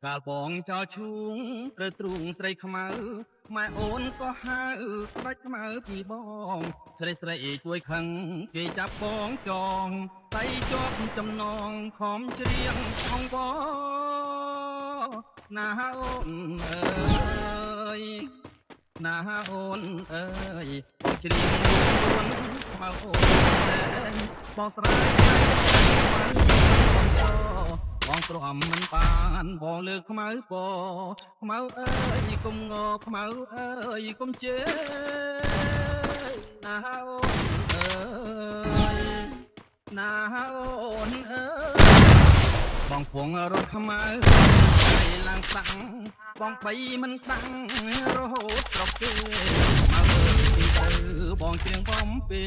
កាលបងចោលឈូងត្រូវទ្រូងស្រីខ្មៅម៉ែអូនក៏ហៅស្ដេចខ្មៅពីបងស្រីស្រីជួយខឹងគេចាប់បងចងតៃជាប់ចំណងខំច្រៀងអងបងណាអូនអើយណាអូនអើយបងច្រៀងរួនខ្មៅអូនបងស្រែកបងទ្រាំមិនបានបងលើកខ្មៅពខ្មៅអើយគុំងខ្មៅអើយគុំជេណាអូនអើយណាអូនអើយបងពងរត់ខ្មៅឲ្យឡើងតាំងបងបីមិនតាំងរហូតស្រុកគេមកពីទៅបងច្រៀងបំពេ